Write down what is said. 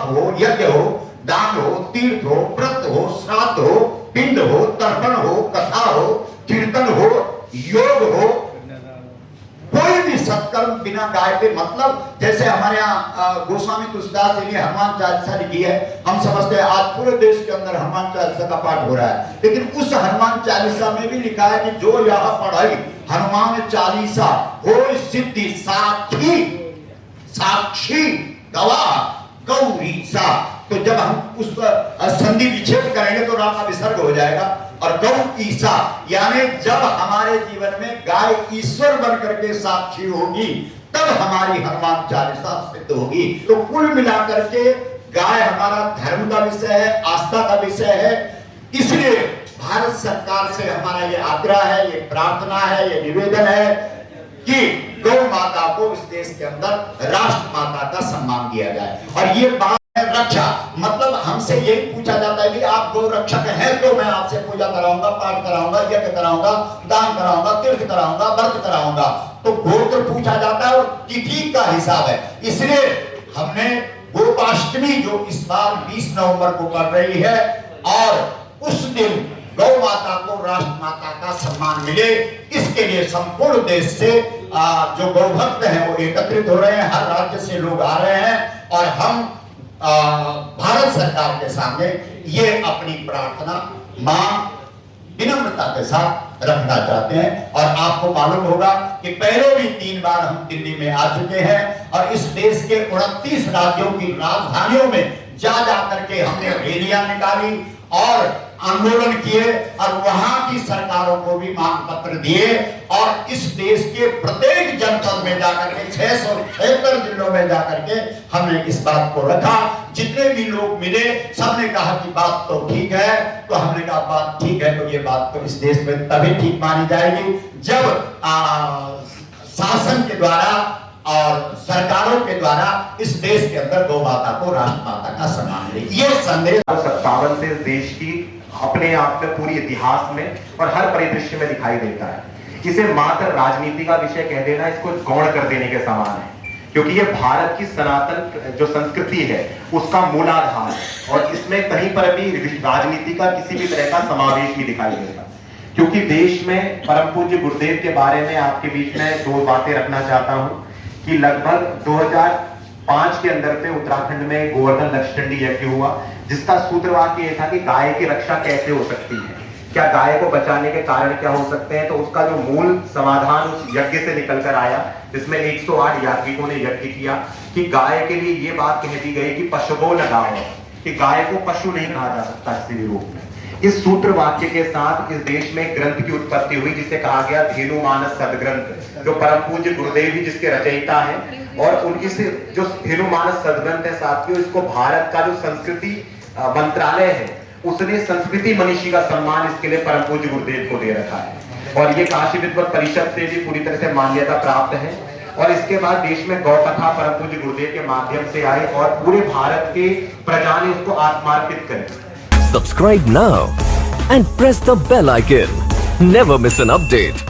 तप हो, यज्ञ हो, दान हो, तीर्थ हो, व्रत हो, श्राद्ध हो, पिंड हो, तर्पण हो, कथा हो, कीर्तन हो, योग हो, कोई भी सत्कर्म बिना गाय के, मतलब जैसे हमारे यहाँ गोस्वामी तुलसीदास जी ने हनुमान चालीसा लिखी है, हम समझते हैं आज पूरे देश के अंदर हनुमान चालीसा का पाठ हो रहा है, लेकिन उस हनुमान चालीसा में भी लिखा है कि जो यह पढ़ाई हनुमान चालीसा हो सिद्धि साक्षी साक्षी गवाह गौरी सा। तो जब हम उस संधि विच्छेद करेंगे तो राम का विसर्ग हो जाएगा। और गौ ईसा यानी जब हमारे जीवन में गाय ईश्वर बन करके साक्षी होगी तब हमारी हनुमान चालीसा सिद्ध होगी। तो कुल मिलाकर के गाय हमारा धर्म का विषय है, आस्था का विषय है। इसलिए भारत सरकार से हमारा ये आग्रह है, ये प्रार्थना है, ये निवेदन है कि गौ माता को इस देश के अंदर राष्ट्र माता का सम्मान दिया जाए। और ये बात रक्षा, मतलब हमसे यही पूछा जाता है कि आप गौ रक्षक हैं तो मैं आपसे पूजा कराऊंगा, पाठ कराऊंगा, यज्ञ कराऊंगा, दान कराऊंगा, तीर्थ कराऊंगा, व्रत कराऊंगा। तो गोत्र पूछा जाता है और तिथि का हिसाब है। इसलिए हमने गोपाष्टमी जो इस बार 20 नवंबर को कर रही है और उस दिन गौ माता को राष्ट्र माता का सम्मान मिले, इसके लिए संपूर्ण देश से जो गौ भक्त हैं वो एकत्रित हो रहे हैं, हर राज्य से लोग आ रहे हैं और हम भारत सरकार के सामने ये अपनी प्रार्थना मां विनम्रता के साथ रखना चाहते हैं। और आपको मालूम होगा कि पहले भी 3 बार हम दिल्ली में आ चुके हैं और इस देश के 29 राज्यों की राजधानियों में जा करके हमने रैलियां निकाली और आंदोलन किए और वहां की सरकारों को भी मांग पत्र दिए और इस देश के प्रत्येक जनपद में जाकर के 676 जिलों में जाकर के हमने इस बात को रखा। जितने भी लोग मिले सबने कहा कि बात तो ठीक है। तो हमने कहा बात ठीक है तो ये बात तो इस देश में तभी ठीक मानी जाएगी जब शासन के द्वारा और सरकारों के द्वारा इस देश के अंदर गौ माता को राष्ट्र माता का सम्मान मिले। ये संदेश 57 से देश की अपने आप में पूरी इतिहास में और हर परिदृश्य में दिखाई देता है। इसे मात्र राजनीति का विषय कह देना इसको गौण कर देने के समान है, क्योंकि ये भारत की सनातन जो संस्कृति है उसका मूलाधार है और इसमें कहीं पर भी राजनीति का किसी भी तरह का समावेश नहीं दिखाई देता। क्योंकि देश में परम पूज्य गुरुदेव के बारे में आपके बीच में 2 बातें रखना चाहता हूं कि लगभग 2005 के अंदर पे उत्तराखंड में गोवर्धन लक्षचंडी यज्ञ हुआ, जिसका सूत्रवाक्य यह था कि गाय की रक्षा कैसे हो सकती है, क्या गाय को बचाने के कारण क्या हो सकते हैं। तो उसका जो मूल समाधान उस यज्ञ से निकल कर आया, जिसमें 108 यात्रिकों ने यज्ञ किया कि गाय के लिए ये बात कह दी गई कि पशुओं लगाओ, कि गाय को पशु नहीं कहा जा सकता किसी भी रूप में। इस सूत्र वाक्य के साथ इस देश में ग्रंथ की उत्पत्ति हुई जिसे कहा गया धेनु मानस सदग्रंथ, जो परम पूज्य गुरुदेव ही जिसके रचयिता हैं। और उनकी से जो धेनु मानस सदग्रंथ है साथियों, इसको भारत का जो संस्कृति मंत्रालय है उसने संस्कृति मनीषी का सम्मान इसके लिए परम पूज्य गुरुदेव को दे रखा है और ये काशी विद्वत परिषद से भी पूरी तरह से मान्यता प्राप्त है। और इसके बाद देश में गौ कथा परम पूज्य गुरुदेव के माध्यम से आई और पूरे भारत के प्रजा ने उसको आत्मार्पित करी। Subscribe now and press the bell icon. Never miss an update.